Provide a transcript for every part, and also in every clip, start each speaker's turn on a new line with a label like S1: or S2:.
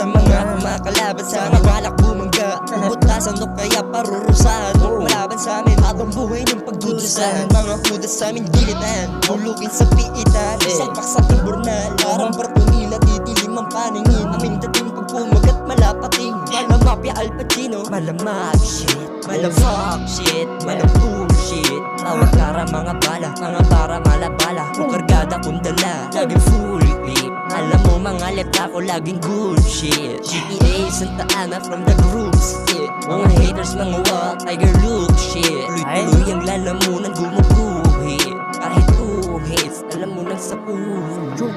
S1: sa mga kumakalaban sa mga balak bumangga. Butasan o kaya parurusahan o malaban sa amin habang buhay ng pagdudusahan. Mga hudas sa aming gilitan, bulugin sa piitan, salpak sa timbornal, parang Bartonila, didilim ang paningin. Aming dating pagpumagat malapating, malamapya Al Pacino, malamag shit, malamag shit, malam bullshit. Tawag kara mga bala, mga para malabala, kung kargada kung dala, laging full clip. Alam mo mga lepta ko laging good shit. GTA Santa Ana from the groups, shit. Mga haters mga wak, tiger look shit. Tuloy-tuloy ang lalamunan gumuguhit. Kahit 2 hits, alam mo nang sa puso.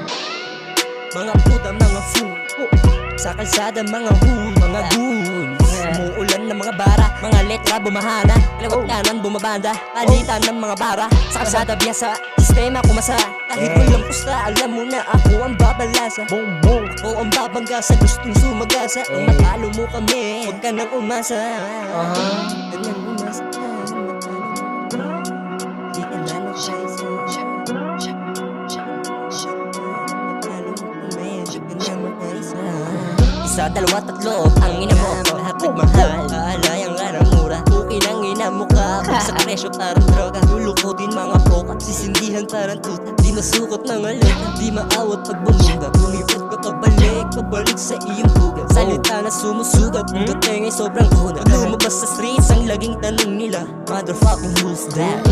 S1: Mga puta mga fool, sa kalsada mga hoon, mga goons. Umuulan ng mga bara, mga letra bumahala, kalawat kanan bumabanda, palitan ng mga bara. Sa kalsada biyasa, sistema kumasa. Kahit walang pusta, alam mo na ako ang babalasa. Bongbong, ako ang babangga sa gustong sumagasa. Kung matalo mo kami, huwag ka nang umasa. Huwag ka nang umasa. Di ka na nakaisa. Isa, dalawa, tatlo, ang ina mo, lahat nagmahal. Aalayang nga ng mura, okay lang ina mo ka. Pag sa presyo parang droga, lulukutin mga poka, sisindihan parang tuta. Di masukot mga luta, di maawat pag bumungga. Lumipad ka pabalik sa iyong buga. Salita na sumusugat, dating ay sobrang kuna. Lumabas sa streets, ang laging tanong nila, motherfucking who's that?